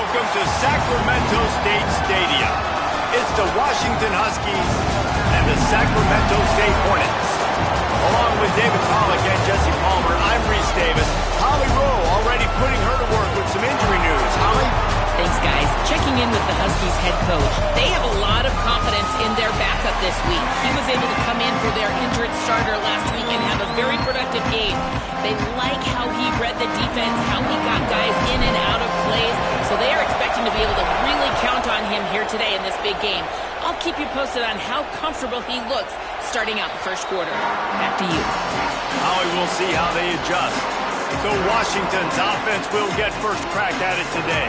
welcome to Sacramento State Stadium. It's the Washington Huskies and the Sacramento State Hornets. Along with David Pollack and Jesse Palmer, I'm Reese Davis. Holly Rowe already putting her to work with some injury news. Holly? Thanks, guys. Checking in with the Huskies head coach. They have a lot of confidence in their backup this week. He was able to come in for their injured starter last week and have a very productive game. They like how he read the defense, how he got guys in and out of plays, so they are expecting to be able to really count on him here today in this big game. I'll keep you posted on how comfortable he looks starting out the first quarter. Back to you. Holly, we'll see how they adjust. So Washington's offense will get first crack at it today.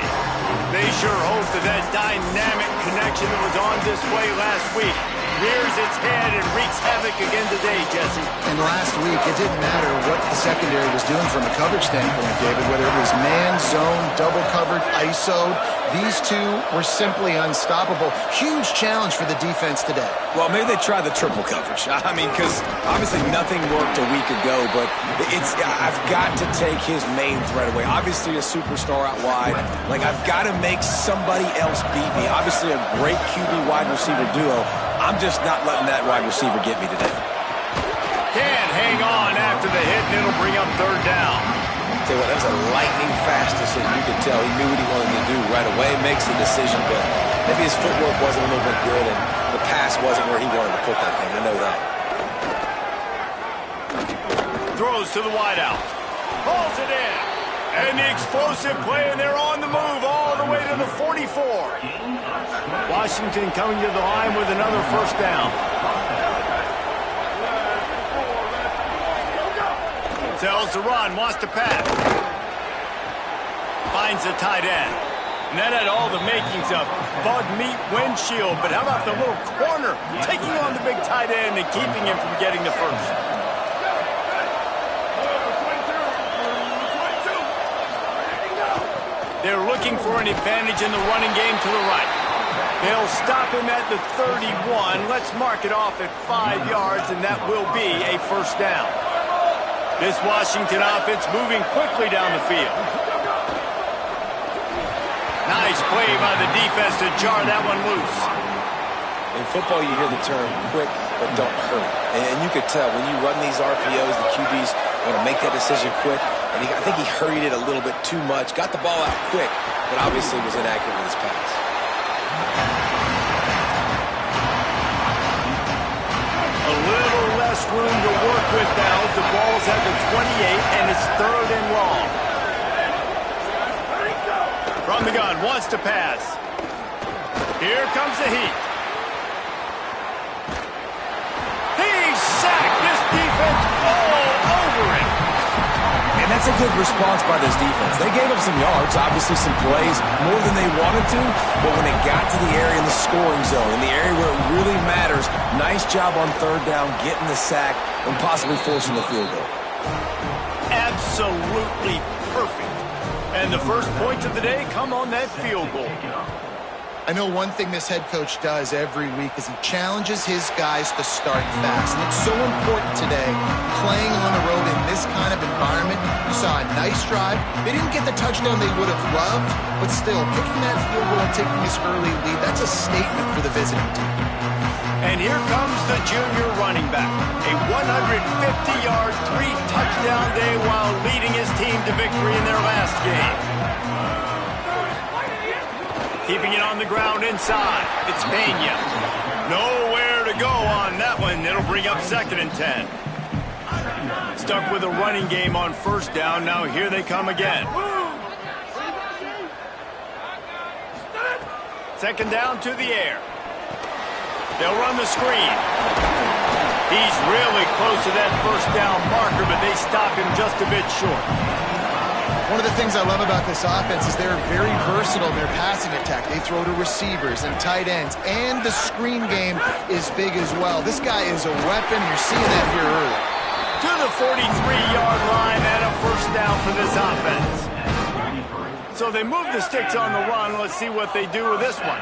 They sure hope that dynamic connection that was on display last week rears its head and wreaks havoc again today, Jesse. And last week, it didn't matter what the secondary was doing from a coverage standpoint, David, whether it was man, zone, double covered, ISO. These two were simply unstoppable. Huge challenge for the defense today. Well, maybe they tried the triple coverage. I mean, because obviously nothing worked a week ago, but I've got to take his main threat away. Obviously a superstar out wide. Like, I've got to make somebody else beat me. Obviously a great QB wide receiver duo. I'm just not letting that wide receiver get me today. Can't hang on after the hit, and it'll bring up third down. Tell you what, that was a lightning-fast decision. You could tell he knew what he wanted to do right away. Makes the decision, but maybe his footwork wasn't a little bit good, and the pass wasn't where he wanted to put that thing. I know that. Throws to the wideout. Pulls it in. And the explosive play, and they're on the move all the way to the 44. Washington coming to the line with another first down. Sells the run, wants to pass. Finds the tight end. And that had all the makings of bug meat windshield, but how about the little corner taking on the big tight end and keeping him from getting the first? They're looking for an advantage in the running game to the right. They'll stop him at the 31. Let's mark it off at 5 yards, and that will be a first down. This Washington offense moving quickly down the field. Nice play by the defense to jar that one loose. In football, you hear the term quick, but don't hurry. And you could tell when you run these RPOs, the QBs want to make that decision quick. And I think he hurried it a little bit too much. Got the ball out quick, but obviously was inaccurate with his pass. A little less room to work with now as the ball's at the 28, and it's third and long. From the gun, wants to pass. Here comes the heat. He's sacked. This defense all over it. And that's a good response by this defense. They gave up some yards, obviously some plays, more than they wanted to, but when it got to the area in the scoring zone, in the area where it really matters, nice job on third down, getting the sack, and possibly forcing the field goal. Absolutely perfect. And the first points of the day come on that field goal. I know one thing this head coach does every week is he challenges his guys to start fast. And it's so important today, playing on the road in this kind of environment. You saw a nice drive. They didn't get the touchdown they would have loved, but still, kicking that field goal and taking this early lead, that's a statement for the visiting team. And here comes the junior running back. A 150-yard, 3-touchdown day while leading his team to victory in their last game. Keeping it on the ground inside. It's Pena. Nowhere to go on that one. It'll bring up 2nd and 10. Stuck with a running game on first down. Now here they come again. 2nd down to the air. They'll run the screen. He's really close to that first down marker, but they stop him just a bit short. One of the things I love about this offense is they're very versatile in their passing attack. They throw to receivers and tight ends, and the screen game is big as well. This guy is a weapon. You're seeing that here early. To the 43-yard line and a first down for this offense. So they move the sticks on the run. Let's see what they do with this one.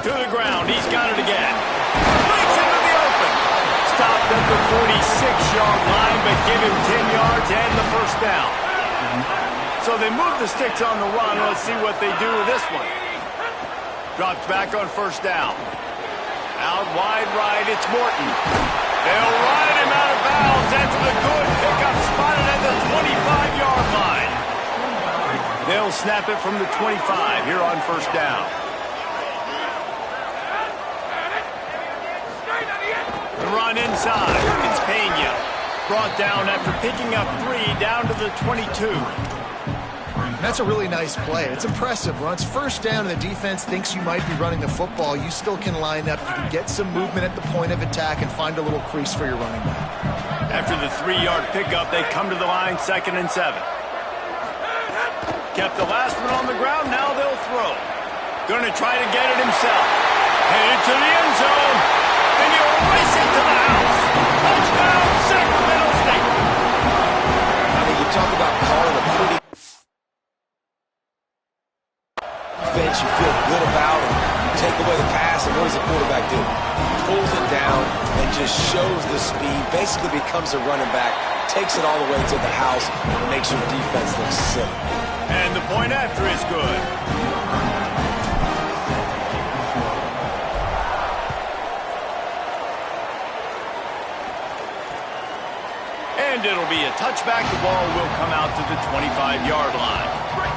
To the ground. He's got it again. Breaks into the open. Stopped at the 46-yard line, but give him 10 yards and the first down. So they move the sticks on the run. Let's see what they do with this one. Drops back on first down. Out wide right, it's Morton. They'll ride him out of bounds. That's the good pickup, spotted at the 25-yard line. They'll snap it from the 25 here on first down. The run inside. It's Pena. Brought down after picking up 3 down to the 22. That's a really nice play. It's impressive. When it's first down and the defense thinks you might be running the football, you still can line up. You can get some movement at the point of attack and find a little crease for your running back. After the 3-yard pickup, they come to the line, 2nd and 7. Kept the last one on the ground. Now they'll throw. Going to try to get it himself. Headed to the end zone. And he'll race it to the house. Touchdown, Sacramento State. I mean, you talk about calling a pretty defense you feel good about, and you take away the pass, and what does the quarterback do? Pulls it down and just shows the speed, basically becomes a running back, takes it all the way to the house, and makes your defense look silly. And the point after is good. And it'll be a touchback. The ball will come out to the 25-yard line.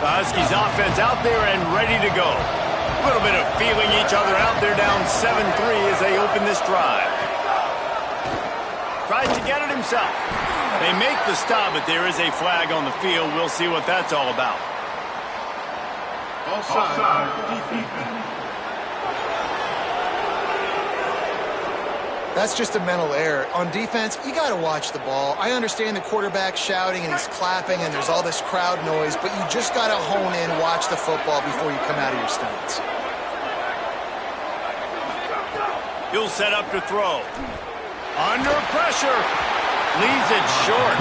The Huskies offense out there and ready to go. A little bit of feeling each other out. They're down 7-3 as they open this drive. Tries to get it himself. They make the stop, but there is a flag on the field. We'll see what that's all about. Offside, defense. That's just a mental error. On defense, you got to watch the ball. I understand the quarterback shouting and he's clapping and there's all this crowd noise, but you just got to hone in, watch the football before you come out of your stance. He'll set up to throw. Under pressure. Leaves it short.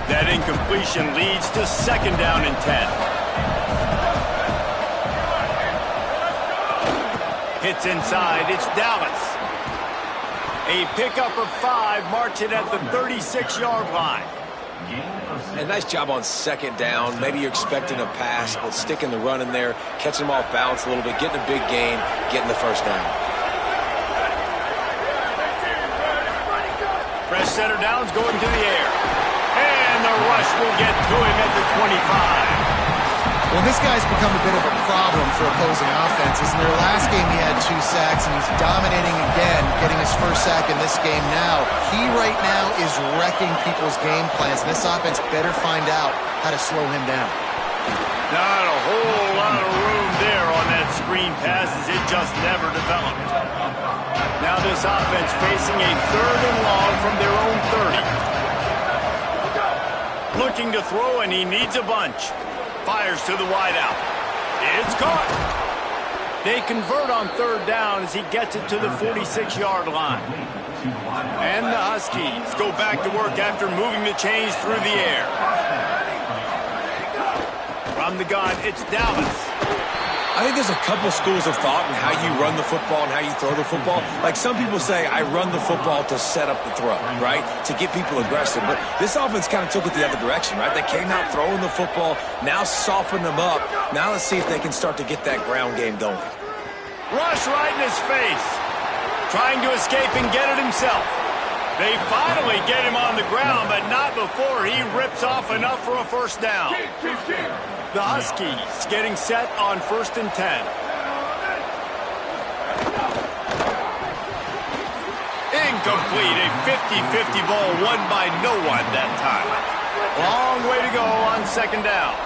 That incompletion leads to 2nd down and 10. Hits inside. It's Dallas. A pickup of 5, marching at the 36-yard line. And nice job on 2nd down. Maybe you're expecting a pass, but sticking the run in there, catching them off balance a little bit, getting a big gain, getting the first down. Fresh center downs going to the air. And the rush will get to him at the 25. Well, this guy's become a bit of a problem for opposing offenses. In their last game, he had 2 sacks, and he's dominating again, getting his first sack in this game now. He right now is wrecking people's game plans, and this offense better find out how to slow him down. Not a whole lot of room there on that screen pass, as it just never developed. Now this offense facing a 3rd and long from their own 30. Looking to throw, and he needs a bunch. Fires to the wideout. It's caught. They convert on 3rd down as he gets it to the 46-yard line. And the Huskies go back to work after moving the chains through the air. From the gun, it's Dallas. I think there's a couple schools of thought in how you run the football and how you throw the football. Like some people say, I run the football to set up the throw, right? To get people aggressive. But this offense kind of took it the other direction, right? They came out throwing the football, now soften them up. Now let's see if they can start to get that ground game going. Rush right in his face. Trying to escape and get it himself. They finally get him on the ground, but not before he rips off enough for a first down. The Huskies getting set on 1st and 10. Incomplete. A 50-50 ball won by no one that time. Long way to go on 2nd down.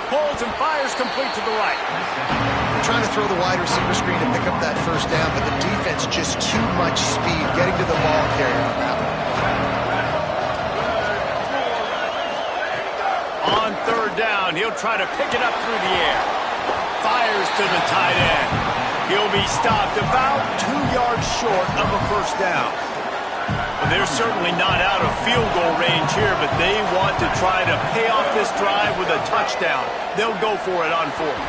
Holds and fires complete to the right. Trying to throw the wide receiver screen to pick up that first down, but the defense just too much speed getting to the ball carrier on that On one. 3rd down, he'll try to pick it up through the air. Fires to the tight end. He'll be stopped about 2 yards short of a first down. But They're certainly not out of field goal range here, but they want to try to pay off this drive with a touchdown. They'll go for it on fourth.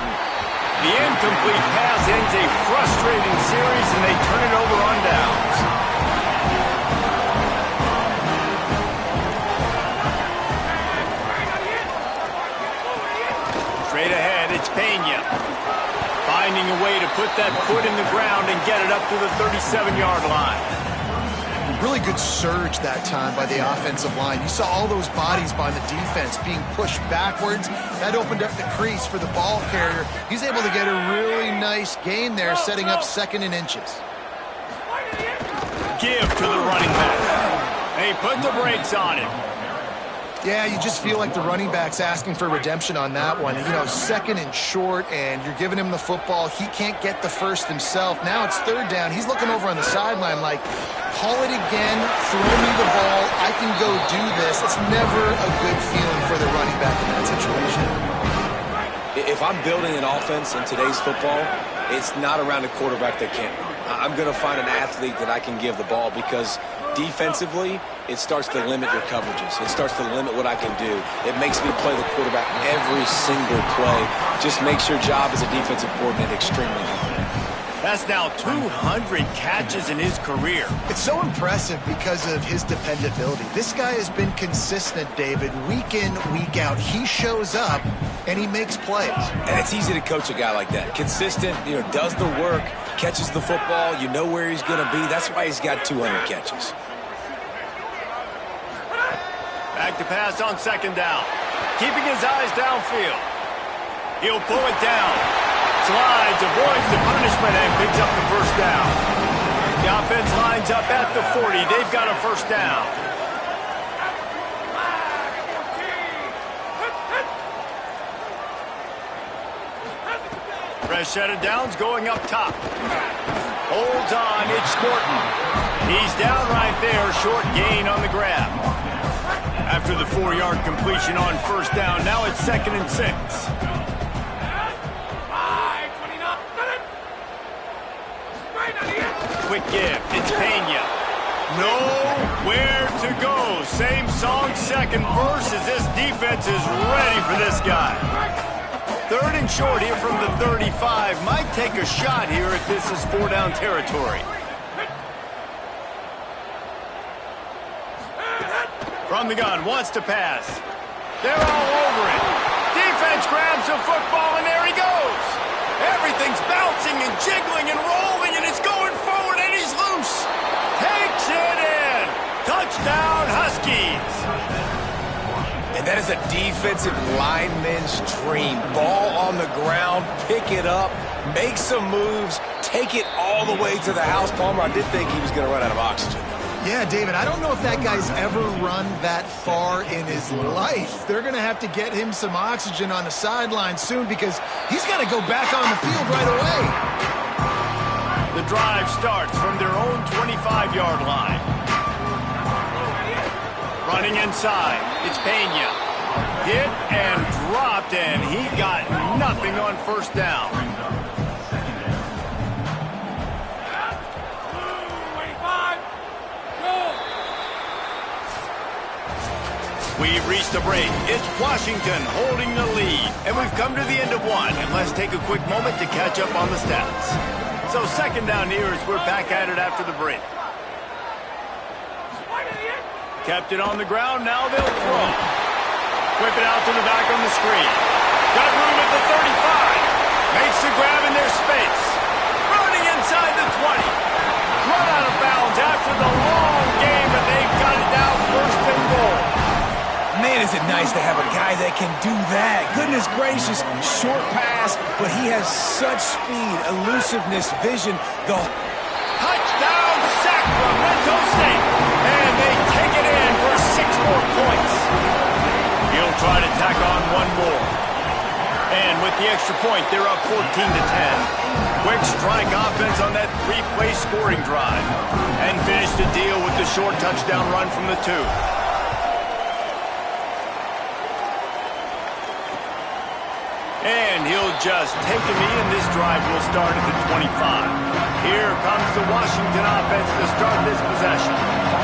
The incomplete pass ends a frustrating series, and they turn it over on downs. Straight ahead, it's Pena. Finding a way to put that foot in the ground and get it up to the 37-yard line. Really good surge that time by the offensive line. You saw all those bodies by the defense being pushed backwards. That opened up the crease for the ball carrier. He's able to get a really nice gain there, setting up 2nd and inches. Give to the running back. They put the brakes on him. Yeah, you just feel like the running back's asking for redemption on that one. You know, 2nd and short, and you're giving him the football. He can't get the first himself. Now it's 3rd down. He's looking over on the sideline like, call it again, throw me the ball, I can go do this. It's never a good feeling for the running back in that situation. If I'm building an offense in today's football, it's not around a quarterback that can't run. I'm going to find an athlete that I can give the ball because defensively, it starts to limit your coverages. It starts to limit what I can do. It makes me play the quarterback every single play. Just makes your job as a defensive coordinator extremely hard. That's now 200 catches in his career. It's so impressive because of his dependability. This guy has been consistent, David, week in, week out. He shows up, and he makes plays. And it's easy to coach a guy like that. Consistent, does the work, catches the football, you know where he's going to be. That's why he's got 200 catches. Back to pass on 2nd down. Keeping his eyes downfield. He'll pull it down. Slides, avoids the punishment, and picks up the 1st down. The offense lines up at the 40. They've got a 1st down. Fresh set of downs going up top. Holds on, it's Morton. He's down right there, short gain on the grab. After the 4-yard completion on 1st down, now it's 2nd and 6. Quick give, it's Pena. Nowhere to go. Same song, 2nd verse as this defense is ready for this guy. 3rd and short here from the 35. Might take a shot here if this is 4-down territory. From the gun, wants to pass. They're all over it. Defense grabs the football, and there he goes. Everything's bouncing and jiggling and rolling, and it's going forward, and he's loose. Takes it in. Touchdown, Huskies. And that is a defensive lineman's dream. Ball on the ground, pick it up, make some moves, take it all the way to the house. Palmer, I did think he was going to run out of oxygen. Yeah, David, I don't know if that guy's ever run that far in his life. They're going to have to get him some oxygen on the sideline soon because he's got to go back on the field right away. The drive starts from their own 25-yard line. Running inside, it's Pena. Hit and dropped, and he got nothing on 1st down. We've reached the break. It's Washington holding the lead. And we've come to the end of one. And let's take a quick moment to catch up on the stats. So 2nd down here as we're back at it after the break. Kept it on the ground. Now they'll throw. Whip it out to the back on the screen. Got room at the 35. Makes the grab in their space. Running inside the 20. Run out of bounds after the long game, but they've got it down 1st and goal. Man, is it nice to have a guy that can do that. Goodness gracious, short pass, but he has such speed, elusiveness, vision. The touchdown, Sacramento State. And they take it in for 6 more points. He'll try to tack on one more. And with the extra point, they're up 14 to 10. Quick strike offense on that 3-play scoring drive. And finish the deal with the short touchdown run from the 2. And he'll just take him in. This drive will start at the 25. Here comes the Washington offense to start this possession.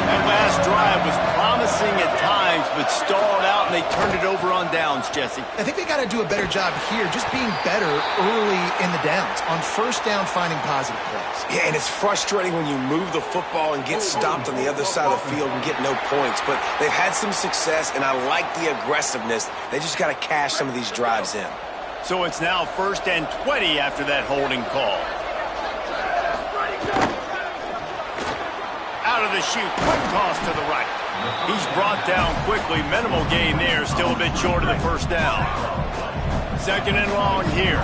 That last drive was promising at times, but stalled out, and they turned it over on downs, Jesse. I think they got to do a better job here, just being better early in the downs. On first down, finding positive plays. Yeah, and it's frustrating when you move the football and get stopped on the other side of the field and get no points. But they've had some success, and I like the aggressiveness. They just got to cash some of these drives in. So it's now 1st and 20 after that holding call. Out of the chute, quick toss to the right. He's brought down quickly. Minimal gain there, still a bit short of the first down. 2nd and long here.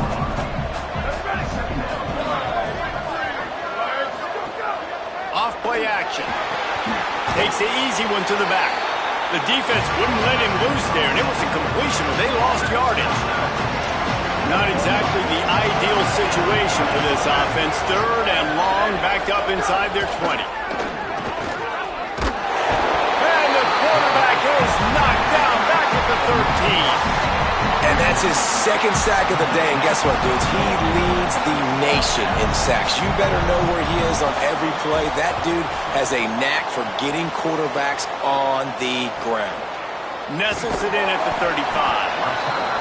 Off play action. Takes the easy one to the back. The defense wouldn't let him loose there, and it was a completion, but they lost yardage. Not exactly the ideal situation for this offense. 3rd and long, backed up inside their 20. And the quarterback is knocked down back at the 13. And that's his 2nd sack of the day. And guess what, dudes? He leads the nation in sacks. You better know where he is on every play. That dude has a knack for getting quarterbacks on the ground. Nestles it in at the 35.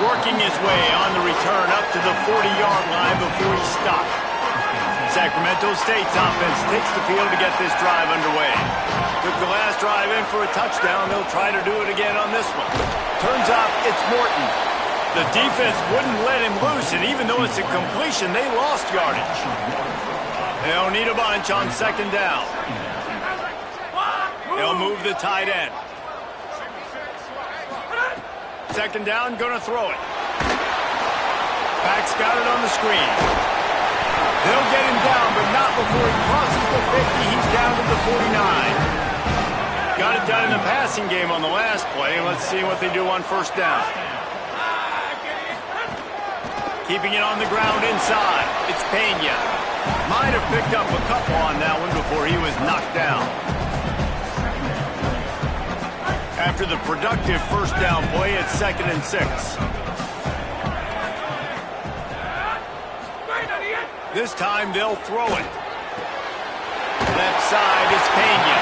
Working his way on the return up to the 40-yard line before he stopped. Sacramento State's offense takes the field to get this drive underway. Took the last drive in for a touchdown. They'll try to do it again on this one. Turns out it's Morton. The defense wouldn't let him loose, and even though it's a completion, they lost yardage. They'll need a bunch on 2nd down. They'll move the tight end. 2nd down, gonna throw it. Back's got it on the screen. They'll get him down, but not before he crosses the 50. He's down to the 49. Got it done in the passing game on the last play. Let's see what they do on 1st down. Keeping it on the ground inside. It's Pena. Might have picked up a couple on that one before he was knocked down. After the productive 1st down play, it's 2nd and 6. This time they'll throw it. Left side, it's Pena.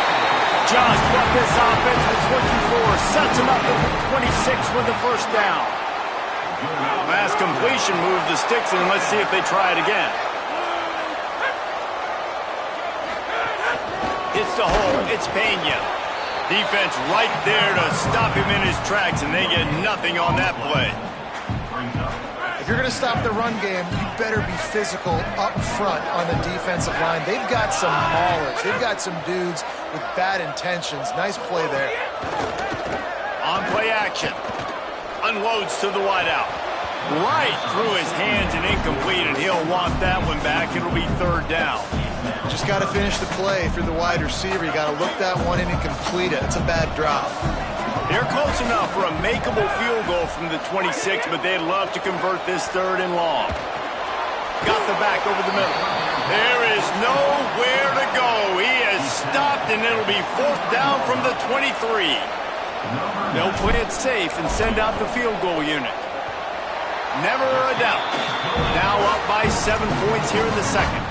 Just what this offense was looking for. Sets him up at the 26 with the 1st down. Last completion moved the sticks in. Let's see if they try it again. It's the hole. It's Pena. Defense right there to stop him in his tracks, and they get nothing on that play. If you're going to stop the run game, you better be physical up front on the defensive line. They've got some maulers. They've got some dudes with bad intentions. Nice play there. On play action. Unloads to the wideout. Right through his hands and incomplete, and he'll want that one back. It'll be 3rd down. Just got to finish the play for the wide receiver. You got to look that one in and complete it. It's a bad drop. They're close enough for a makeable field goal from the 26, but they'd love to convert this 3rd and long. Got the back over the middle. There is nowhere to go. He has stopped, and it'll be 4th down from the 23. They'll play it safe and send out the field goal unit. Never a doubt. Now up by 7 points here in the 2nd.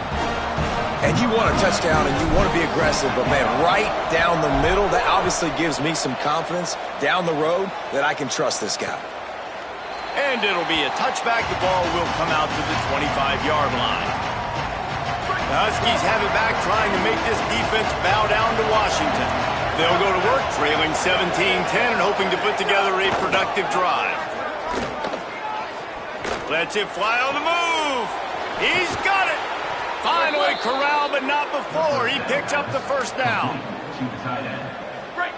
And you want a touchdown and you want to be aggressive, but man, right down the middle, that obviously gives me some confidence down the road that I can trust this guy. And it'll be a touchback. The ball will come out to the 25-yard line. The Huskies have it back, trying to make this defense bow down to Washington. They'll go to work, trailing 17-10 and hoping to put together a productive drive. Lets it fly on the move. He's got it. Finally corralled, but not before. He picks up the 1st down.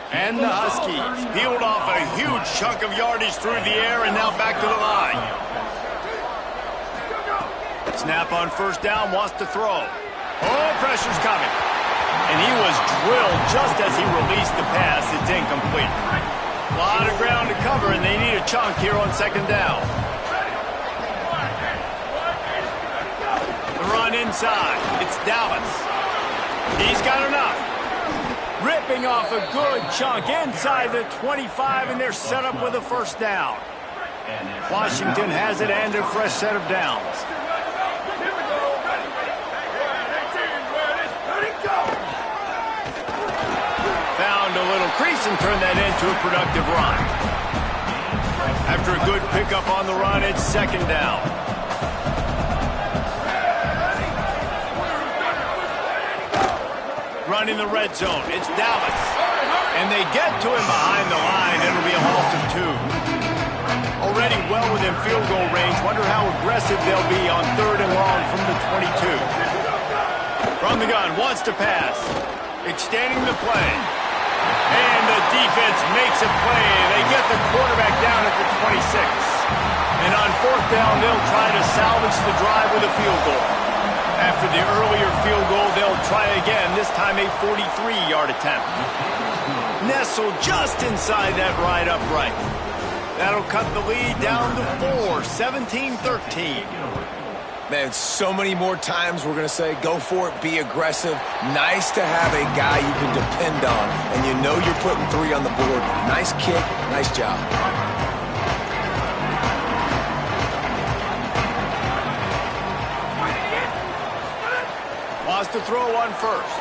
And the Huskies peeled off a huge chunk of yardage through the air and now back to the line. Snap on 1st down, wants to throw. Oh, pressure's coming. And he was drilled just as he released the pass. It's incomplete. A lot of ground to cover, and they need a chunk here on 2nd down. Run inside. It's Dallas. He's got enough. Ripping off a good chunk inside the 25, and they're set up with a 1st down. Washington has it and a fresh set of downs. pass and turn that into a productive run. After a good pickup on the run, it's second down. Running the red zone, it's Dallas. And they get to him behind the line. It'll be a loss of 2. Already well within field goal range. Wonder how aggressive they'll be on 3rd and long from the 22. From the gun, wants to pass. Extending the play. And the defense makes a play. They get the quarterback down at the 26. And on 4th down, they'll try to salvage the drive with a field goal. After the earlier field goal, they'll try again, this time a 43-yard attempt. Nestled just inside that right upright. That'll cut the lead down to 4, 17-13. Man, so many more times we're going to say, go for it, be aggressive. Nice to have a guy you can depend on, and you know you're putting 3 on the board. Nice kick, nice job. Wants to throw on first.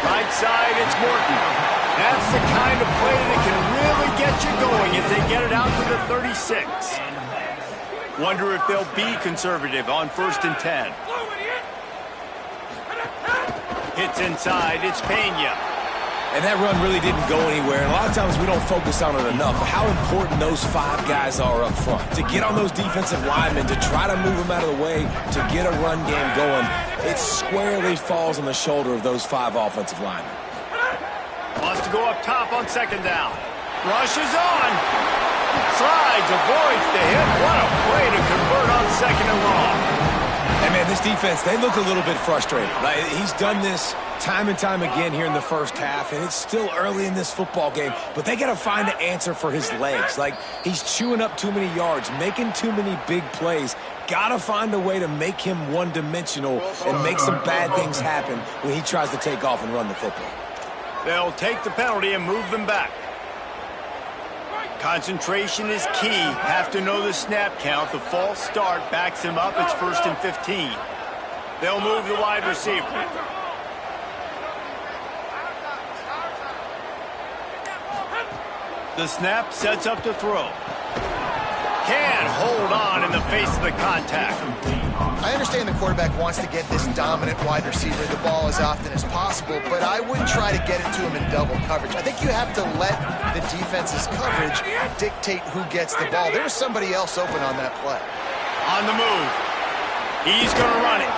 Right side, it's Morton. That's the kind of play that can really get you going if they get it out to the 36. Wonder if they'll be conservative on 1st and 10. Hits inside, it's Pena. And that run really didn't go anywhere. And a lot of times we don't focus on it enough. How important those 5 guys are up front. To get on those defensive linemen, to try to move them out of the way, to get a run game going, it squarely falls on the shoulder of those 5 offensive linemen. Wants to go up top on 2nd down. Rushes on. Slides, avoids the hit. What a play to convert on 2nd and long. And man, this defense, they look a little bit frustrated. Right? He's done this time and time again here in the first half, and it's still early in this football game, but they got to find an answer for his legs. Like, he's chewing up too many yards, making too many big plays. Got to find a way to make him one-dimensional and make some bad things happen when he tries to take off and run the football. They'll take the penalty and move them back. Concentration is key. Have to know the snap count. The false start backs him up. It's 1st and 15. They'll move the wide receiver. The snap sets up to throw. Can't hold on in the face of the contact. I understand the quarterback wants to get this dominant wide receiver the ball as often as possible, but I wouldn't try to get it to him in double coverage. I think you have to let the defense's coverage dictate who gets the ball. There was somebody else open on that play. On the move. He's going to run it.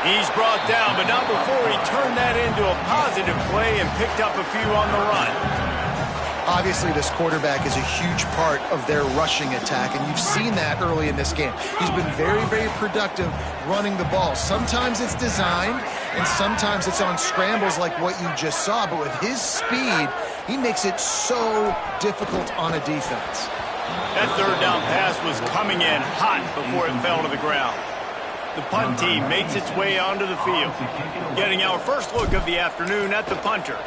He's brought down, but not before he turned that into a positive play and picked up a few on the run. Obviously, this quarterback is a huge part of their rushing attack, and you've seen that early in this game. He's been very, very productive running the ball. Sometimes it's designed, and sometimes it's on scrambles like what you just saw, but with his speed, he makes it so difficult on a defense. That 3rd down pass was coming in hot before it fell to the ground. The punt team makes its way onto the field. Getting our first look of the afternoon at the punter.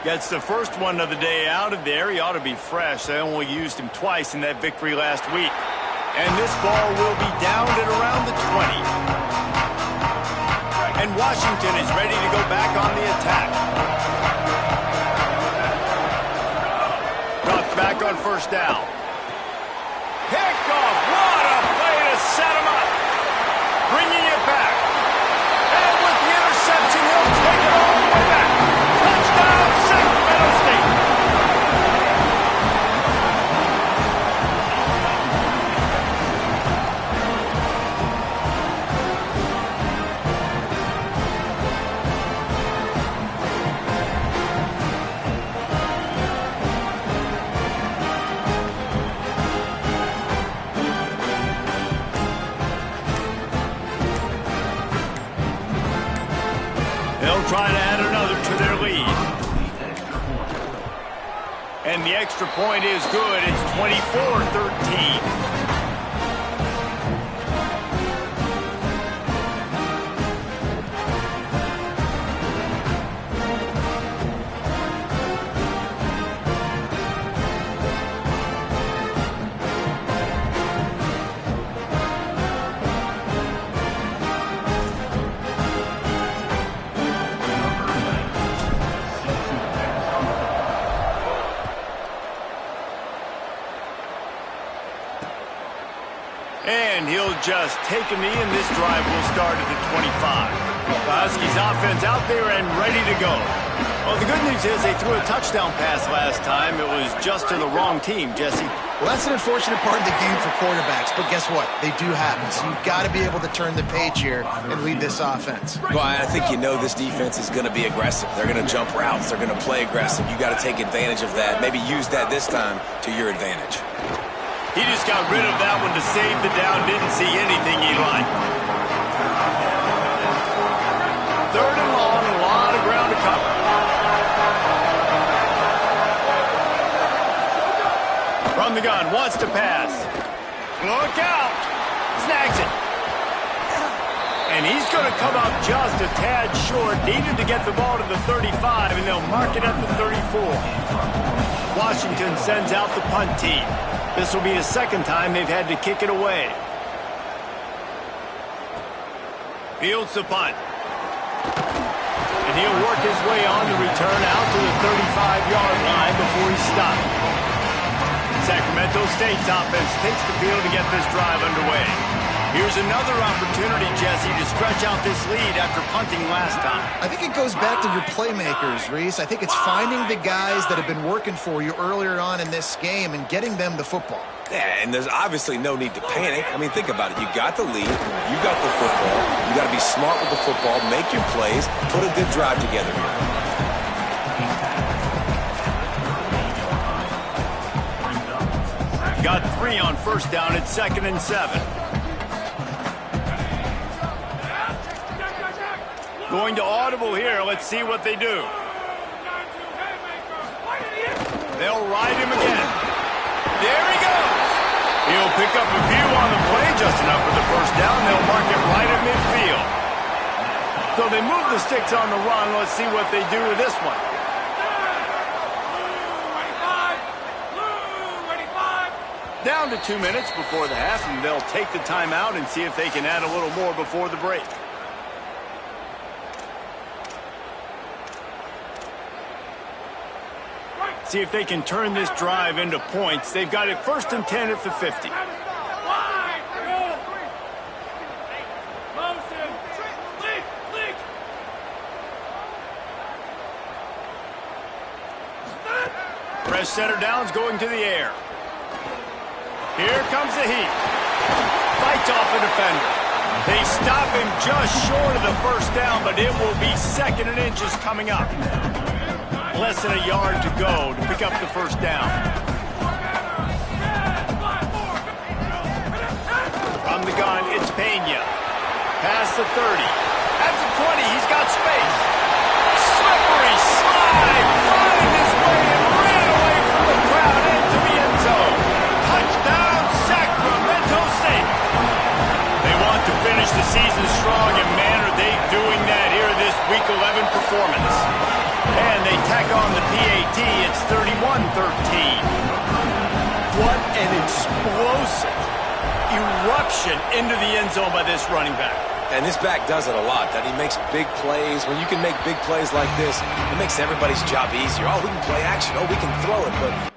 Gets the first one of the day out of there. He ought to be fresh. They only used him twice in that victory last week. And this ball will be down at around the 20. And Washington is ready to go back on the attack. Drops back on 1st down. Picked off. What a play to set him up. Bringing it back. And with the interception, he'll take it all the way back. Touchdown, Sacramento State. They'll try to add another to their lead. And the extra point is good. It's 24-13. And he'll just take a knee, and this drive will start at the 25. The Huskies offense out there and ready to go. Well, the good news is they threw a touchdown pass last time. It was just to the wrong team, Jesse. Well, that's an unfortunate part of the game for quarterbacks, but guess what? They do happen, so you've got to be able to turn the page here and lead this offense. Well, I think you know this defense is going to be aggressive. They're going to jump routes. They're going to play aggressive. You got to take advantage of that. Maybe use that this time to your advantage. He just got rid of that one to save the down. Didn't see anything he liked. Third and long, a lot of ground to cover. From the gun, wants to pass. Look out! Snags it. And he's going to come up just a tad short. Needed to get the ball to the 35, and they'll mark it at the 34. Washington sends out the punt team. This will be the second time they've had to kick it away. Fields the punt. And he'll work his way on the return out to the 35-yard line before he's stopped. Sacramento State's offense takes the field to get this drive underway. Here's another opportunity, Jesse, to stretch out this lead after punting last time. I think it goes back to your playmakers, Reese. I think it's finding the guys that have been working for you earlier on in this game and getting them the football. Yeah, and there's obviously no need to panic. I mean, think about it. You got the lead. You got the football. You got to be smart with the football. Make your plays. Put a good drive together here. Got 3 on first down at 2nd and 7. Going to audible here. Let's see what they do. They'll ride him again. There he goes. He'll pick up a few on the play, just enough for the first down. They'll mark it right at midfield. So they move the sticks on the run. Let's see what they do with this one. Down to 2 minutes before the half, and they'll take the timeout and see if they can add a little more before the break. See if they can turn this drive into points. They've got it 1st and 10 at the 50. Press center downs going to the air. Here comes the heat. Fights off a defender. They stop him just short of the first down, but it will be 2nd and inches coming up. Less than a yard to go to pick up the first down. From the gun, it's Pena. Past the 30. At the 20, he's got space. Slippery slide. Find his way and ran away from the crowd into the end zone. Touchdown, Sacramento State. They want to finish the season strong, and man, are they doing that here in this Week 11 performance. And they tack on the PAT. It's 31-13. What an explosive eruption into the end zone by this running back. And this back does it a lot. That he makes big plays. When you can make big plays like this, it makes everybody's job easier. Oh, we can play action. Oh, we can throw it. But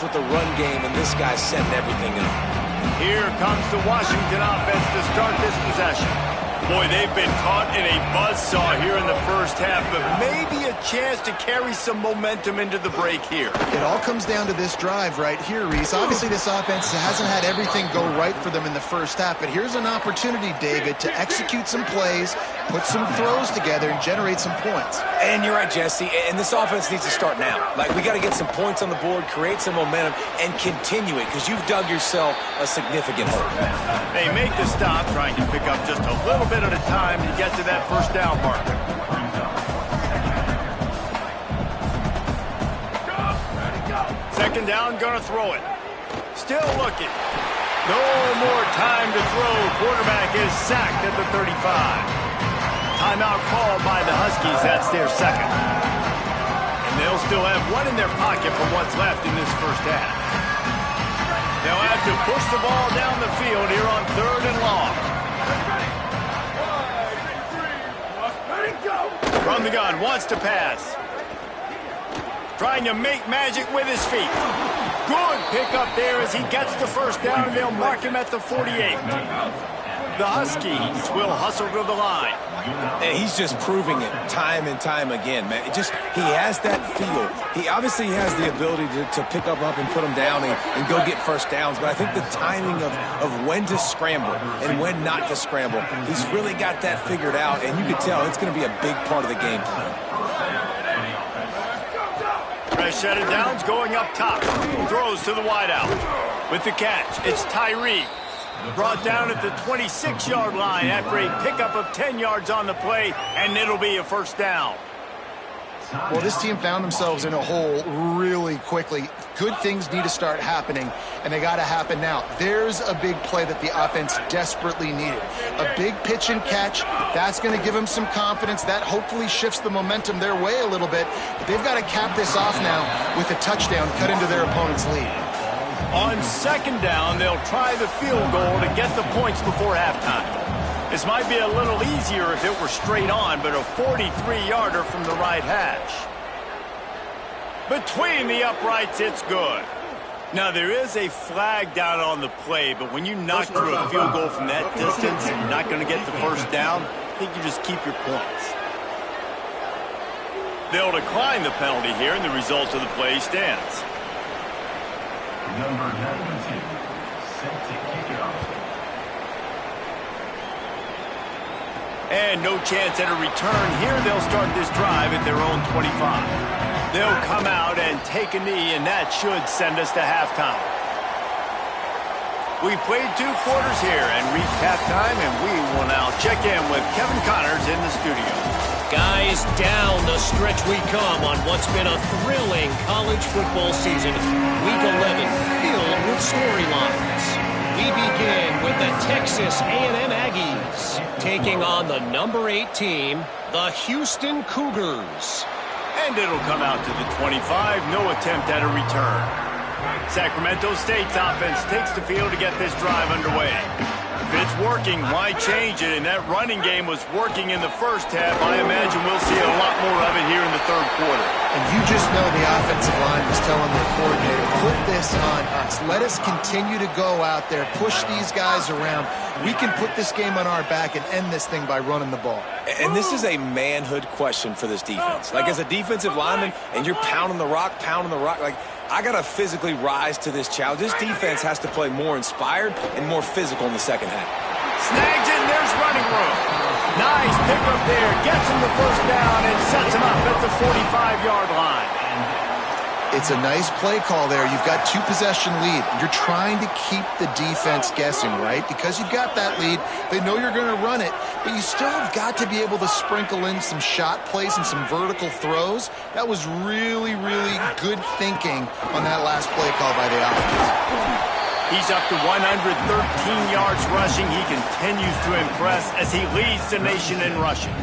with the run game, and this guy's setting everything up. Here comes the Washington offense to start this possession. Boy, they've been caught in a buzzsaw here in the first half, but maybe a chance to carry some momentum into the break here. It all comes down to this drive right here, Reese. Obviously, this offense hasn't had everything go right for them in the first half, but here's an opportunity, David, to execute some plays, put some throws together, and generate some points. And you're right, Jesse, and this offense needs to start now. Like, we got to get some points on the board, create some momentum, and continue it, because you've dug yourself a significant hole. They make the stop, trying to pick up just a little bit at a time to get to that first down marker. second down, gonna throw it. Still looking. No more time to throw. Quarterback is sacked at the 35. Timeout called by the Huskies. That's their second. And they'll still have one in their pocket for what's left in this first half. They'll have to push the ball down the field here on 3rd and long. From the gun, wants to pass. Trying to make magic with his feet. Good pickup there as he gets the first down, and they'll mark him at the 48. The Huskies will hustle to the line. And he's just proving it time and time again, man. He has that feel. He obviously has the ability to pick up and put them down and go get first downs. But I think the timing of when to scramble and when not to scramble, he's really got that figured out. And you can tell it's going to be a big part of the game plan. Fresh set of downs going up top. Throws to the wideout. With the catch, it's Tyree. Brought down at the 26-yard line after a pickup of 10 yards on the play, and it'll be a first down. Well, this team found themselves in a hole really quickly. Good things need to start happening, and they got to happen now. There's a big play that the offense desperately needed. A big pitch and catch. That's going to give them some confidence. That hopefully shifts the momentum their way a little bit. But they've got to cap this off now with a touchdown cut into their opponent's lead. On second down, they'll try the field goal to get the points before halftime. This might be a little easier if it were straight on, but a 43-yarder from the right hash. Between the uprights, it's good. Now, there is a flag down on the play, but when you knock through a field goal from that distance and you're not going to get the first down, I think you just keep your points. They'll decline the penalty here, and the result of the play stands. Number 92, set to kick it off. And no chance at a return here. They'll start this drive at their own 25. They'll come out and take a knee, and that should send us to halftime. We played 2 quarters here and reached halftime, and we will now check in with Kevin Connors in the studio. Guys, down the stretch we come on what's been a thrilling college football season. Week 11 filled with storylines. We begin with the Texas A&M Aggies taking on the number 8 team, the Houston Cougars. And it'll come out to the 25. No attempt at a return. Sacramento State's offense takes the field to get this drive underway. If it's working, why change it? And that running game was working in the first half. I imagine we'll see a lot more of it here in the 3rd quarter. And you just know the offensive line was telling their coordinator, put this on us. Let us continue to go out there, push these guys around. We can put this game on our back and end this thing by running the ball. And this is a manhood question for this defense. Like, as a defensive lineman, and you're pounding the rock, like, I got to physically rise to this challenge. This defense has to play more inspired and more physical in the second half. Snags in, there's running room. Nice pickup there. Gets him the first down and sets him up at the 45-yard line. It's a nice play call there. You've got 2-possession lead. You're trying to keep the defense guessing, right? Because you've got that lead. They know you're going to run it, but you still have got to be able to sprinkle in some shot plays and some vertical throws. That was really, really good thinking on that last play call by the offense. He's up to 113 yards rushing. He continues to impress as he leads the nation in rushing.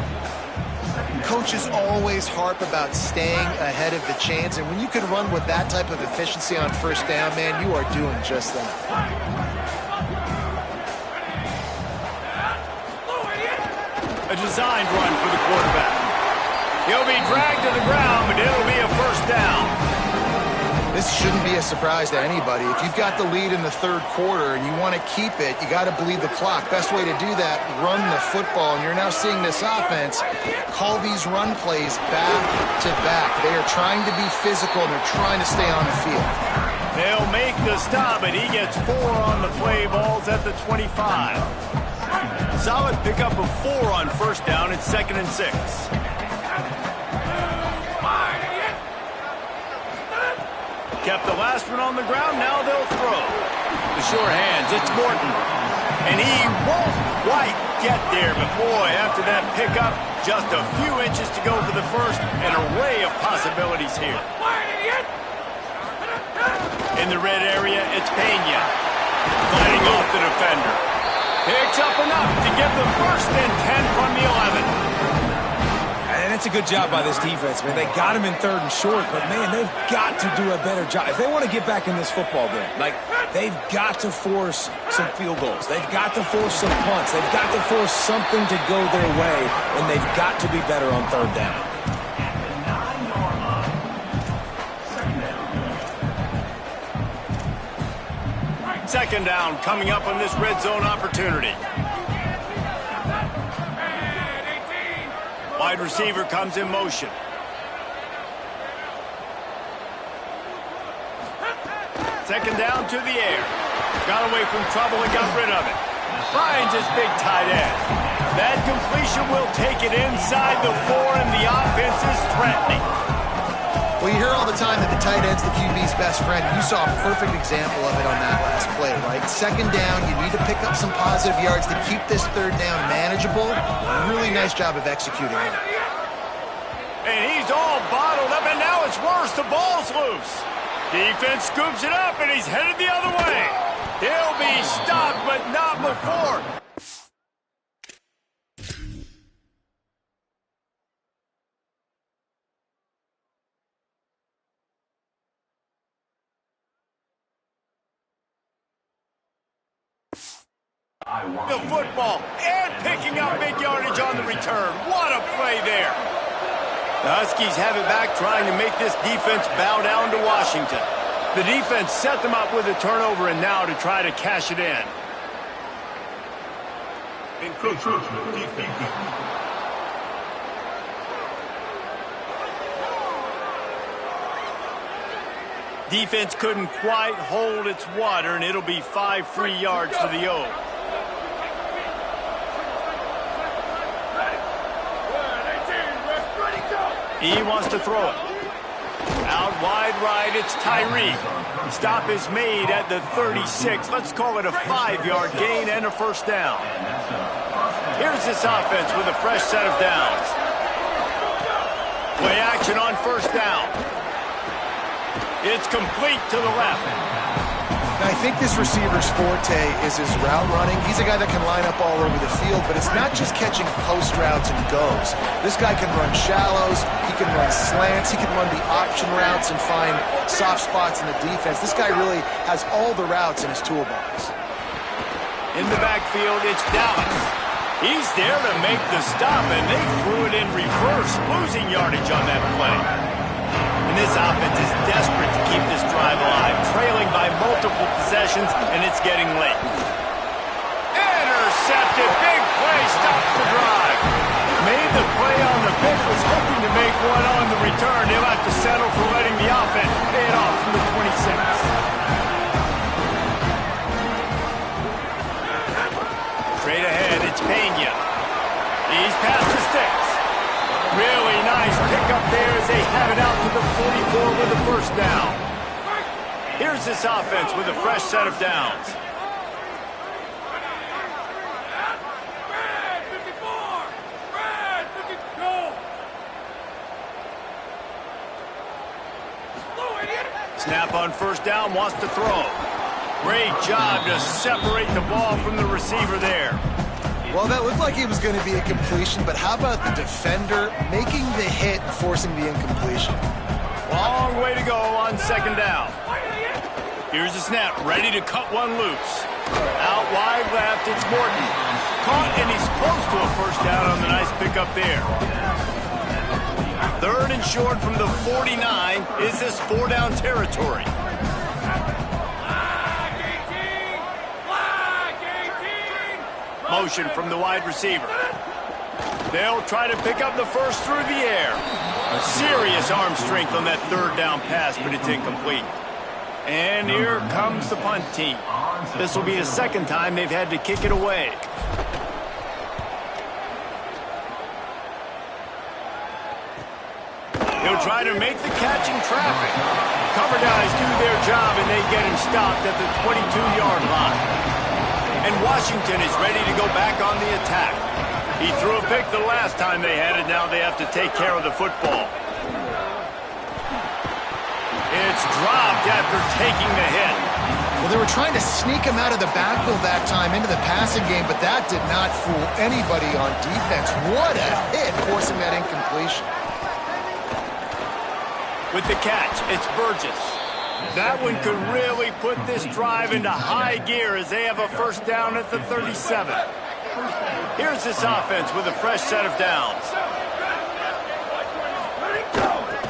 Coaches always harp about staying ahead of the chains, and when you can run with that type of efficiency on first down, man, you are doing just that. A designed run for the quarterback. He'll be dragged to the ground, but it'll be a first down. This shouldn't be a surprise to anybody. If you've got the lead in the 3rd quarter and you want to keep it, you got to bleed the clock. Best way to do that, run the football. And you're now seeing this offense call these run plays back to back. They are trying to be physical, and they're trying to stay on the field. They'll make the stop, and he gets 4 on the play. Ball's at the 25. Solid pickup of 4 on first down. It's 2nd and 6. Kept the last one on the ground. Now they'll throw. The sure hands. It's Morton. And he won't quite get there. But, boy, after that pickup, just a few inches to go for the first. An array of possibilities here. In the red area, it's Pena. Fighting off the defender. Picks up enough to get the first and 10 from the 11. And it's a good job by this defense, man. They got him in 3rd and short, but, man, they've got to do a better job. If they want to get back in this football game, like, they've got to force some field goals. They've got to force some punts. They've got to force something to go their way, and they've got to be better on 3rd down. Second down coming up on this red zone opportunity. Wide receiver comes in motion. Second down to the air. Got away from trouble and got rid of it. Finds his big tight end. That completion will take it inside the 4, and the offense is threatening. Well, you hear all the time that the tight end's the QB's best friend. You saw a perfect example of it on that last play, right? Second down, you need to pick up some positive yards to keep this 3rd down manageable. Really nice job of executing it. And he's all bottled up, and now it's worse. The ball's loose. Defense scoops it up, and he's headed the other way. He'll be stopped, but not before. The football and picking up big yardage on the return. What a play there. The Huskies have it back, trying to make this defense bow down to Washington. The defense set them up with a turnover, and now to try to cash it in. Encroachment defense. Defense couldn't quite hold its water, and it'll be 5 free yards for the O. He wants to throw it. Out wide right, it's Tyree. Stop is made at the 36. Let's call it a 5-yard gain and a first down. Here's this offense with a fresh set of downs. Play action on first down. It's complete to the left. Now, I think this receiver's forte is his route running. He's a guy that can line up all over the field, but it's not just catching post routes and goes. This guy can run shallows, he can run slants, he can run the option routes and find soft spots in the defense. This guy really has all the routes in his toolbox. In the backfield, it's Dallas. He's there to make the stop, and they threw it in reverse, losing yardage on that play. And this offense is desperate to keep this drive alive, trailing by multiple possessions, and it's getting late. Intercepted, big play, stops the drive. Made the play on the pick, was hoping to make one on the return. He'll have to settle for letting the offense pay it off from the 26. Straight ahead, it's Pena. He's past the sticks. Really nice pickup there as they have it out to the 44 with the first down. Here's this offense with a fresh set of downs. Snap on first down, wants to throw. Great job to separate the ball from the receiver there. Well, that looked like it was going to be a completion, but how about the defender making the hit and forcing the incompletion? Long way to go on second down. Here's the snap, ready to cut one loose. Out wide left, it's Morton. Caught, and he's close to a first down on the nice pickup there. 3rd and short from the 49. Is this 4-down territory? Motion from the wide receiver. They'll try to pick up the first through the air. A serious arm strength on that 3rd down pass, but it's incomplete. And here comes the punt team. This will be the second time they've had to kick it away. He'll try to make the catch in traffic. Cover guys do their job, and they get him stopped at the 22-yard line. And Washington is ready to go back on the attack. He threw a pick the last time they had it. Now they have to take care of the football. It's gets dropped after taking the hit. Well, they were trying to sneak him out of the backfield that time into the passing game, but that did not fool anybody on defense. What a hit, forcing that incompletion. With the catch, it's Burgess. That one could really put this drive into high gear as they have a first down at the 37. Here's this offense with a fresh set of downs.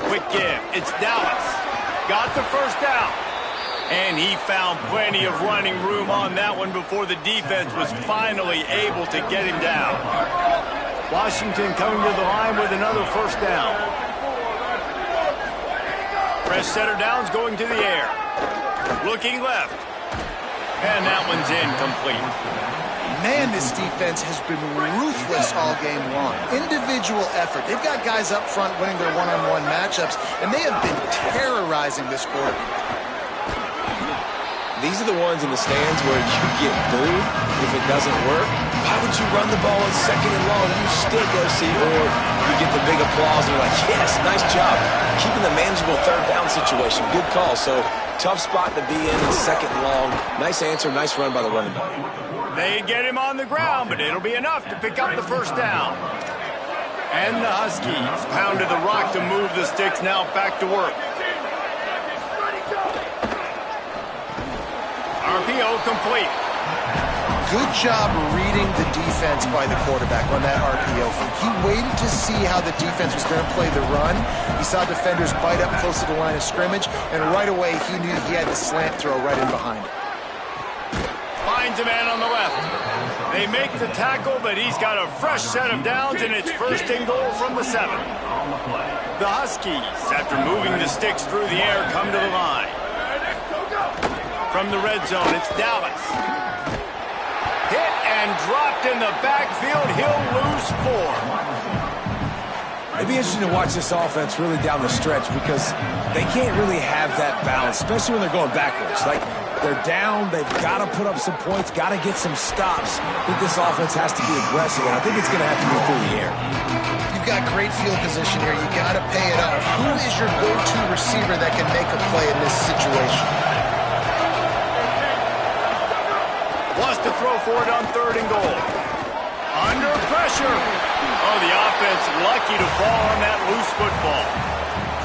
Quick give. It's Dallas. Got the first down. And he found plenty of running room on that one before the defense was finally able to get him down. Washington coming to the line with another first down. Fresh set of downs going to the air. Looking left. And that one's incomplete. Man, this defense has been ruthless all game long. Individual effort. They've got guys up front winning their one-on-one matchups, and they have been terrorizing this quarterback. These are the ones in the stands where you get booed if it doesn't work. Why would you run the ball on second and long? You still go see, or you get the big applause and you're like, yes, nice job. Keeping the manageable third down situation. Good call. So tough spot to be in second and long. Nice answer, nice run by the running back. They get him on the ground, but it'll be enough to pick up the first down. And the Huskies pounded the rock to move the sticks, now back to work. RPO complete. Good job reading the defense by the quarterback on that RPO. He waited to see how the defense was going to play the run. He saw defenders bite up close to the line of scrimmage, and right away he knew he had the slant throw right in behind him. Finds a man on the left. They make the tackle, but he's got a fresh set of downs, and it's first and goal from the 7. The Huskies, after moving the sticks through the air, come to the line. From the red zone, it's Dallas. Hit and dropped in the backfield. He'll lose 4. It'd be interesting to watch this offense really down the stretch because they can't really have that balance, especially when they're going backwards. Like, they're down, they've got to put up some points, got to get some stops. I think this offense has to be aggressive, and I think it's going to have to go through the air. You've got great field position here. You got to pay it off. Who is your go-to receiver that can make a play in this situation? Wants to throw for it on third and goal. Under pressure. Oh, the offense lucky to fall on that loose football.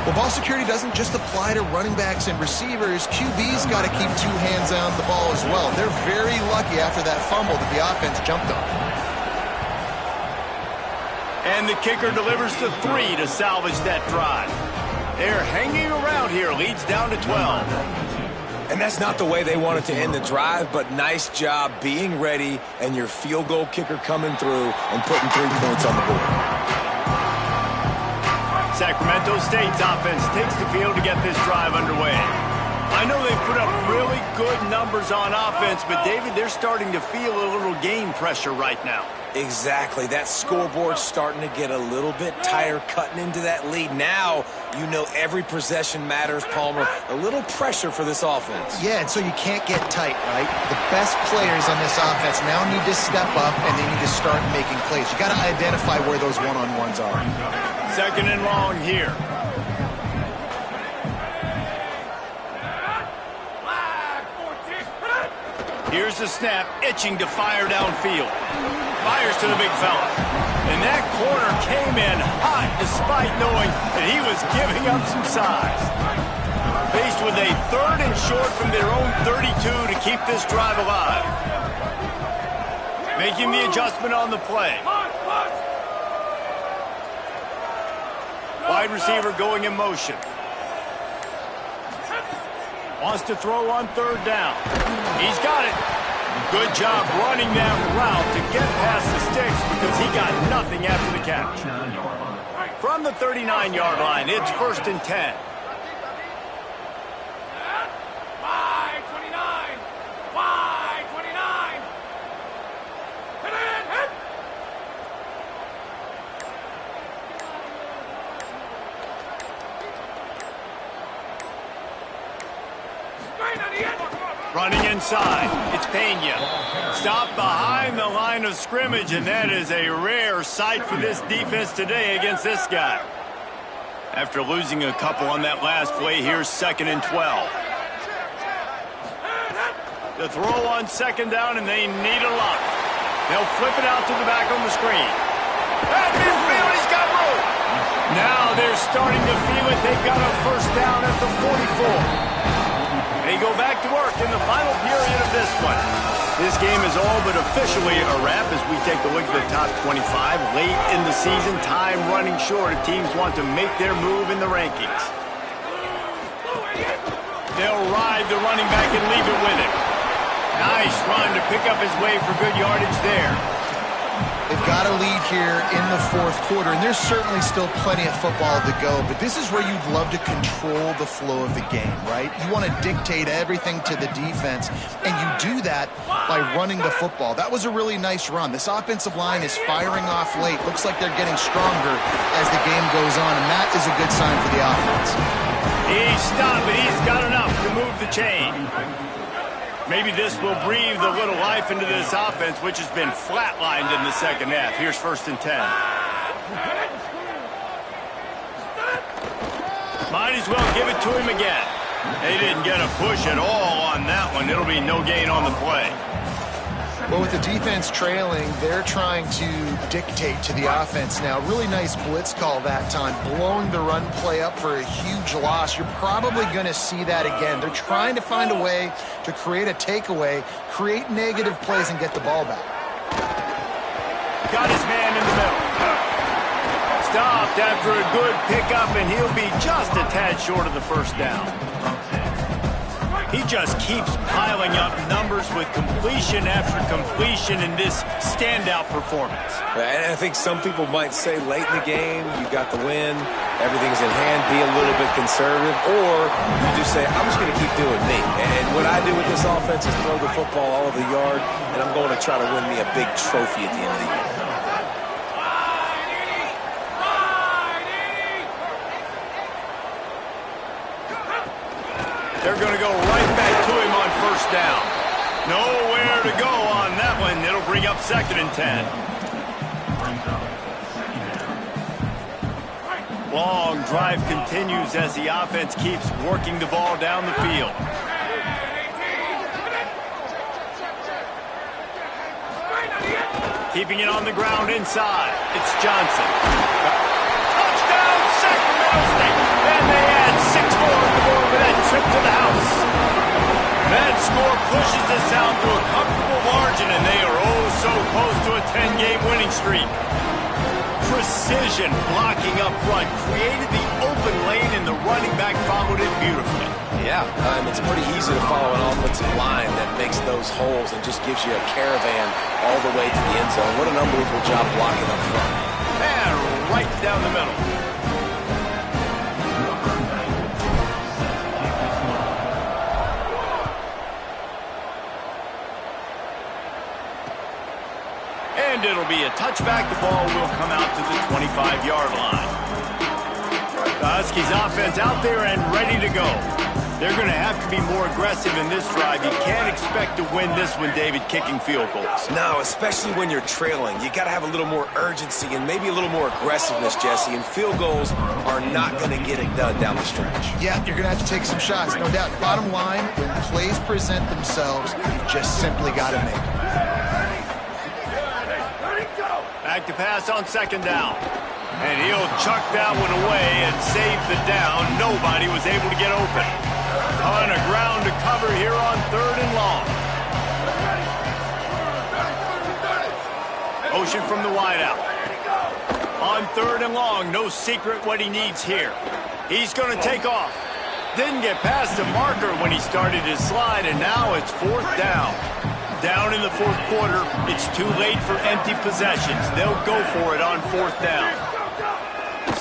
Well, ball security doesn't just apply to running backs and receivers. QB's got to keep 2 hands on the ball as well. They're very lucky after that fumble that the offense jumped on. And the kicker delivers the 3 to salvage that drive. They're hanging around here. Leads down to 12. And that's not the way they wanted to end the drive, but nice job being ready and your field goal kicker coming through and putting 3 points on the board. Sacramento State's offense takes the field to get this drive underway. I know they've put up really good numbers on offense, but David, they're starting to feel a little game pressure right now. Exactly. That scoreboard's starting to get a little bit tighter, cutting into that lead. Now, you know every possession matters, Palmer. A little pressure for this offense. Yeah, and so you can't get tight, right? The best players on this offense now need to step up, and they need to start making plays. You got to identify where those one-on-ones are. Second and long here. Here's the snap, itching to fire downfield. Fires to the big fella. And that corner came in hot despite knowing that he was giving up some size. Faced with a third and short from their own 32 to keep this drive alive. Making the adjustment on the play. Wide receiver going in motion. Wants to throw on third down. He's got it. Good job running that route to get past the sticks because he got nothing after the catch. From the 39-yard line, it's first and 10. Running inside, it's Pena. Stopped behind the line of scrimmage, and that is a rare sight for this defense today against this guy. After losing a couple on that last play, here's 2nd and 12. The throw on 2nd down, and they need a lot. They'll flip it out to the back on the screen. At midfield, he's got room. Now they're starting to feel it. They've got a 1st down at the 44. They go back to work in the final period of this one. This game is all but officially a wrap as we take a look at the top 25. Late in the season, time running short if teams want to make their move in the rankings. They'll ride the running back and leave it with him. Nice run to pick up his way for good yardage there. They've got a lead here in the 4th quarter, and there's certainly still plenty of football to go, but this is where you'd love to control the flow of the game, right? You want to dictate everything to the defense, and you do that by running the football. That was a really nice run. This offensive line is firing off late. Looks like they're getting stronger as the game goes on, and that is a good sign for the offense. He's stopped, but he's got enough to move the chain. Maybe this will breathe a little life into this offense, which has been flatlined in the 2nd half. Here's 1st and 10. Might as well give it to him again. They didn't get a push at all on that one. It'll be no gain on the play. Well, with the defense trailing, they're trying to dictate to the offense now. Really nice blitz call that time, blowing the run play up for a huge loss. You're probably going to see that again. They're trying to find a way to create a takeaway, create negative plays, and get the ball back. Got his man in the middle. Stopped after a good pickup, and he'll be just a tad short of the 1st down. He just keeps piling up numbers with completion after completion in this standout performance. And I think some people might say late in the game, you got the win, everything's in hand, be a little bit conservative, or you just say, I'm just going to keep doing me. And what I do with this offense is throw the football all over the yard, and I'm going to try to win me a big trophy at the end of the year. They're going to go right back to him on 1st down. Nowhere to go on that one. It'll bring up 2nd and 10. Long drive continues as the offense keeps working the ball down the field. Keeping it on the ground inside. It's Johnson. Touchdown, Sacramento State. And they add 6 more on the board with that trip to the house. That score pushes this out to a comfortable margin, and they are oh so close to a 10-game winning streak. Precision blocking up front created the open lane, and the running back followed it beautifully. Yeah, it's pretty easy to follow an offensive line that makes those holes and just gives you a caravan all the way to the end zone. What an unbelievable job blocking up front. And right down the middle. And it'll be a touchback. The ball will come out to the 25-yard line. The Huskies offense out there and ready to go. They're going to have to be more aggressive in this drive. You can't expect to win this one, David, kicking field goals. No, especially when you're trailing. You got to have a little more urgency and maybe a little more aggressiveness, Jesse, and field goals are not going to get it done down the stretch. Yeah, you're going to have to take some shots, no doubt. Bottom line, when plays present themselves, you've just simply got to make them. Back to pass on 2nd down. And he'll chuck that one away and save the down. Nobody was able to get open. Ton of ground to cover here on 3rd and long. Motion from the wideout. On 3rd and long, no secret what he needs here. He's going to take off. Didn't get past the marker when he started his slide, and now it's 4th down. Down in the 4th quarter, it's too late for empty possessions. They'll go for it on 4th down.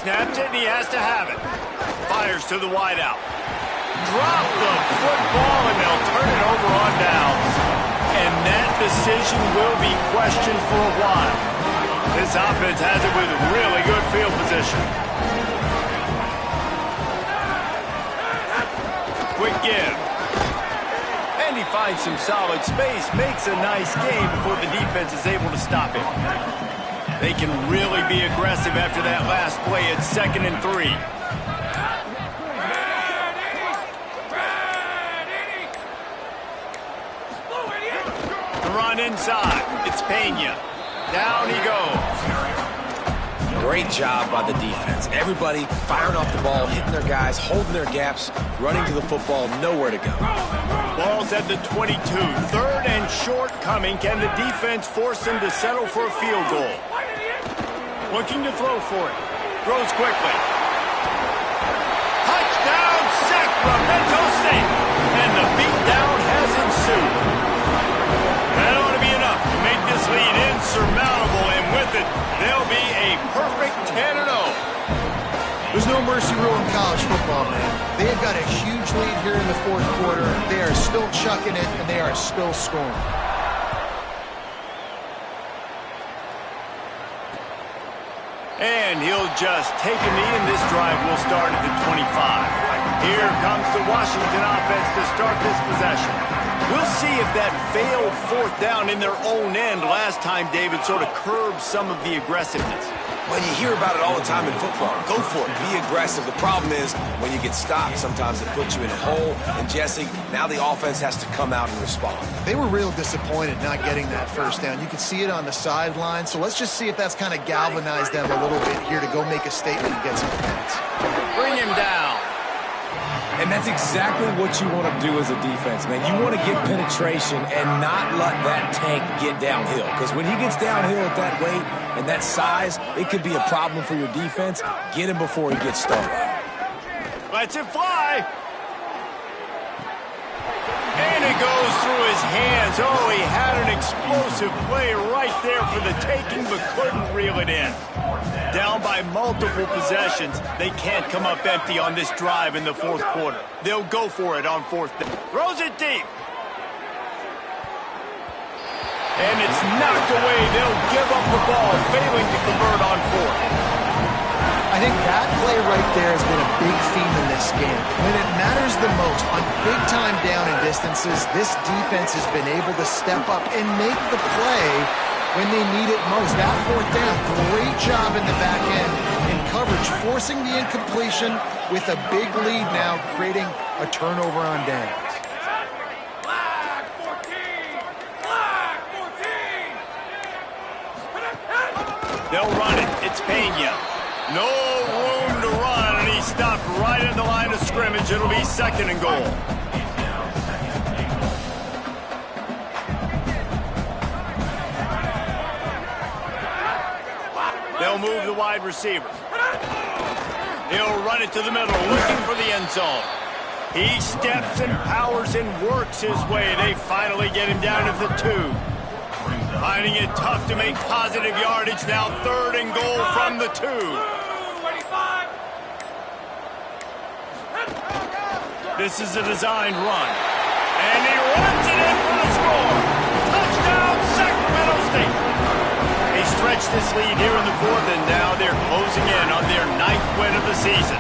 Snaps it, and he has to have it. Fires to the wideout. Drop the football, and they'll turn it over on downs. And that decision will be questioned for a while. This offense has it with really good field position. Quick give. And he finds some solid space, makes a nice game before the defense is able to stop him. They can really be aggressive after that last play at 2nd and 3. inside. It's Pena. Down he goes. Great job by the defense. Everybody firing off the ball, hitting their guys, holding their gaps, running to the football, nowhere to go. Ball's at the 22. Third and short coming. Can the defense force them to settle for a field goal? Looking to throw for it. Throws quickly. Touchdown, Sacramento State. And the beatdown has ensued. That ought to be enough to make this lead insurmountable, and with it, they'll be a perfect 10-0. There's no mercy rule in college football, man. They have got a huge lead here in the fourth quarter. They are still chucking it, and they are still scoring. And he'll just take a knee, and this drive will start at the 25. Here comes the Washington offense to start this possession. We'll see if that failed fourth down in their own end last time, David, sort of curbed some of the aggressiveness. Well, you hear about it all the time in football. Go for it. Be aggressive. The problem is when you get stopped, sometimes it puts you in a hole. And, Jesse, now the offense has to come out and respond. They were real disappointed not getting that first down. You could see it on the sideline. So let's just see if that's kind of galvanized them a little bit here to go make a statement and get some points. Bring him down. And that's exactly what you want to do as a defense, man. You want to get penetration and not let that tank get downhill. Because when he gets downhill at that weight and that size, it could be a problem for your defense. Get him before he gets started. Lets it fly. And it goes through his hands. Oh, he had an explosive play right there for the taking, but couldn't reel it in. Down by multiple possessions. They can't come up empty on this drive in the fourth quarter. They'll go for it on fourth down. Throws it deep. And it's knocked away. They'll give up the ball, failing to convert on fourth. I think that play right there has been a big theme in this game. When it matters the most, on big-time down and distances, this defense has been able to step up and make the play when they need it most. That fourth down, great job in the back end in coverage, forcing the incompletion with a big lead now, creating a turnover on downs. Flag 14! Flag 14! They'll run it. It's Pena. No room to run, and he stopped right at the line of scrimmage. It'll be second and goal. They'll move the wide receiver. He'll run it to the middle, looking for the end zone. He steps and powers and works his way. They finally get him down to the 2. Finding it tough to make positive yardage. Now third and goal from the 2. This is a designed run. And he runs it in for the score. Touchdown, Sacramento State. They stretched this lead here in the fourth, and now they're closing in on their 9th win of the season.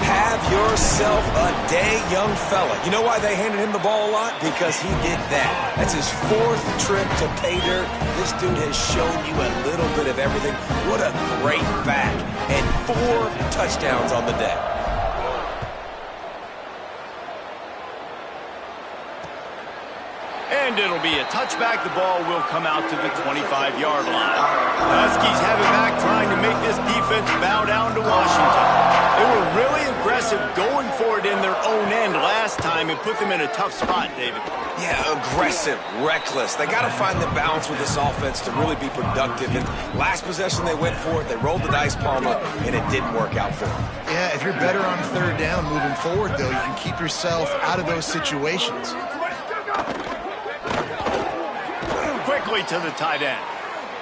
Have yourself a day, young fella. You know why they handed him the ball a lot? Because he did that. That's his 4th trip to pay dirt. This dude has shown you a little bit of everything. What a great back. And 4 touchdowns on the day. And it'll be a touchback. The ball will come out to the 25-yard line. The Huskies have it back, trying to make this defense bow down to Washington. They were really aggressive going for it in their own end last time and put them in a tough spot, David. Yeah, aggressive, reckless. They got to find the balance with this offense to really be productive. And last possession they went for it. They rolled the dice, Palmer, and it didn't work out for them. Yeah, if you're better on third down moving forward, though, you can keep yourself out of those situations. Quickly to the tight end.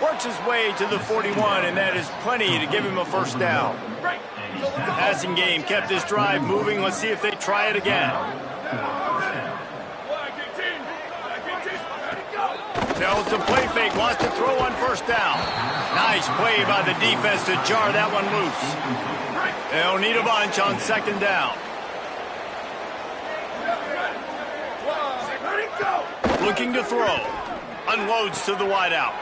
Works his way to the 41, and that is plenty to give him a first down. The passing game kept this drive moving. Let's see if they try it again. Tells the play fake, wants to throw on first down. Nice play by the defense to jar that one loose. They'll need a bunch on second down. Looking to throw. Unloads to the wideout.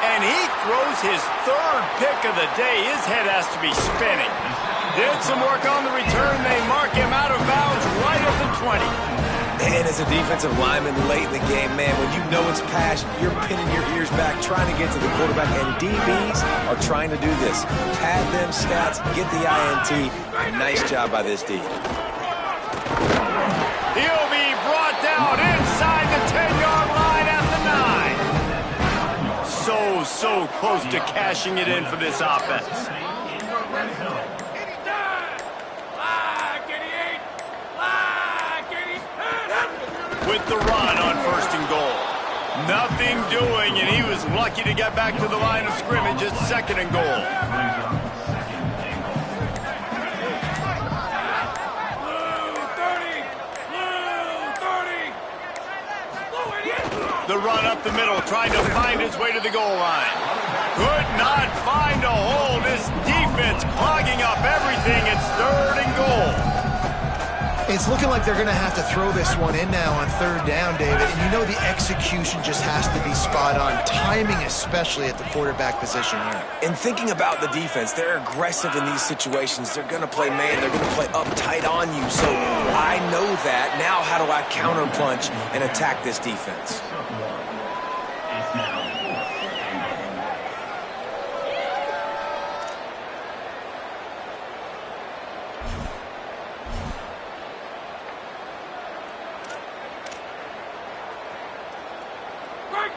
And he throws his 3rd pick of the day. His head has to be spinning. Did some work on the return. They mark him out of bounds right at the 20. And as a defensive lineman late in the game, man, when you know it's pass, you're pinning your ears back, trying to get to the quarterback, and DBs are trying to do this. Pad them stats, get the INT. Nice job by this D. He'll be brought down inside the 10-yard line at the 9. So close to cashing it in for this offense. With the run on 1st and goal. Nothing doing, and he was lucky to get back to the line of scrimmage at 2nd and goal. The run up the middle, trying to find his way to the goal line. Could not find a hole. This defense clogging up everything. It's 3rd and goal. It's looking like they're going to have to throw this one in now on 3rd down, David. And you know the execution just has to be spot on. Timing especially at the quarterback position here. And thinking about the defense, they're aggressive in these situations. They're going to play man. They're going to play uptight on you. So I know that. Now how do I counterpunch and attack this defense?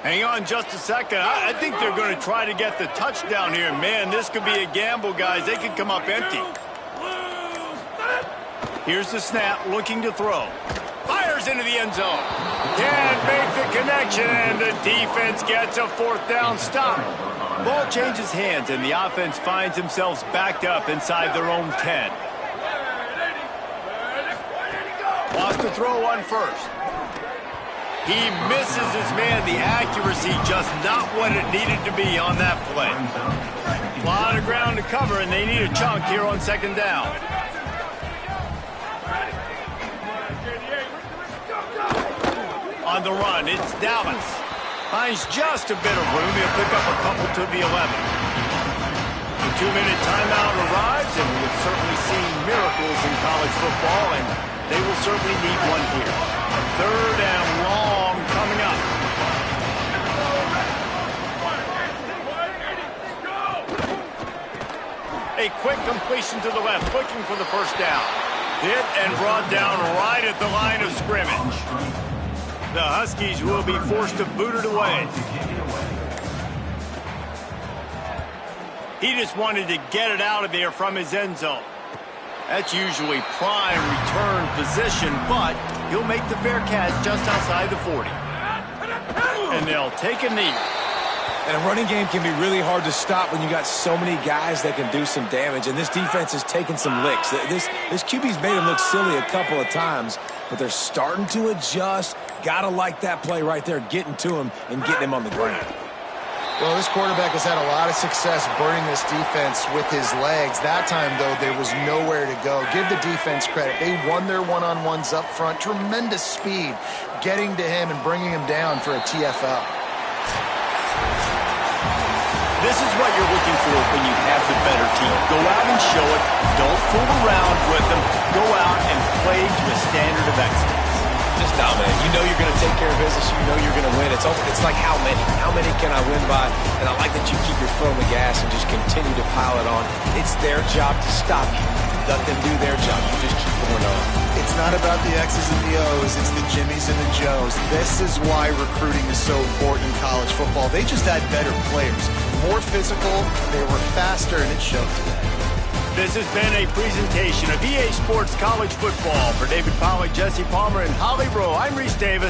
Hang on just a second. I think they're going to try to get the touchdown here. Man, this could be a gamble, guys. They could come up empty. Here's the snap, looking to throw. Fires into the end zone. Can't make the connection, and the defense gets a 4th down stop. Ball changes hands, and the offense finds themselves backed up inside their own 10. Lost the throw on 1st. He misses his man. The accuracy just not what it needed to be on that play. A lot of ground to cover, and they need a chunk here on 2nd down. On the run, it's Dallas. Finds just a bit of room. He'll pick up a couple to the 11. The 2-minute timeout arrives, and we've certainly seen miracles in college football, and they will certainly need one here. 3rd and long coming up. A quick completion to the left, looking for the 1st down. Hit and brought down right at the line of scrimmage. The Huskies will be forced to boot it away. He just wanted to get it out of there from his end zone. That's usually prime return position, but he'll make the fair catch just outside the 40. And they'll take a knee. And a running game can be really hard to stop when you got so many guys that can do some damage. And this defense is taking some licks. This QB's made him look silly a couple of times, but they're starting to adjust. Gotta like that play right there, getting to him and getting him on the ground. Well, this quarterback has had a lot of success burning this defense with his legs. That time, though, there was nowhere to go. Give the defense credit. They won their one-on-ones up front. Tremendous speed getting to him and bringing him down for a TFL. This is what you're looking for when you have the better team. Go out and show it. Don't fool around with them. Go out and play to a standard of excellence. Just dominate. You know you're going to take care of business. You know you're going to win. It's like how many? How many can I win by? And I like that you keep your foot on the gas and just continue to pile it on. It's their job to stop you. Let them do their job. You just keep going on. It's not about the X's and the O's. It's the Jimmies and the Joes. This is why recruiting is so important in college football. They just had better players. More physical. They were faster, and it showed today. This has been a presentation of EA Sports College Football. For David Pollack, Jesse Palmer, and Holly Rowe, I'm Reese Davis.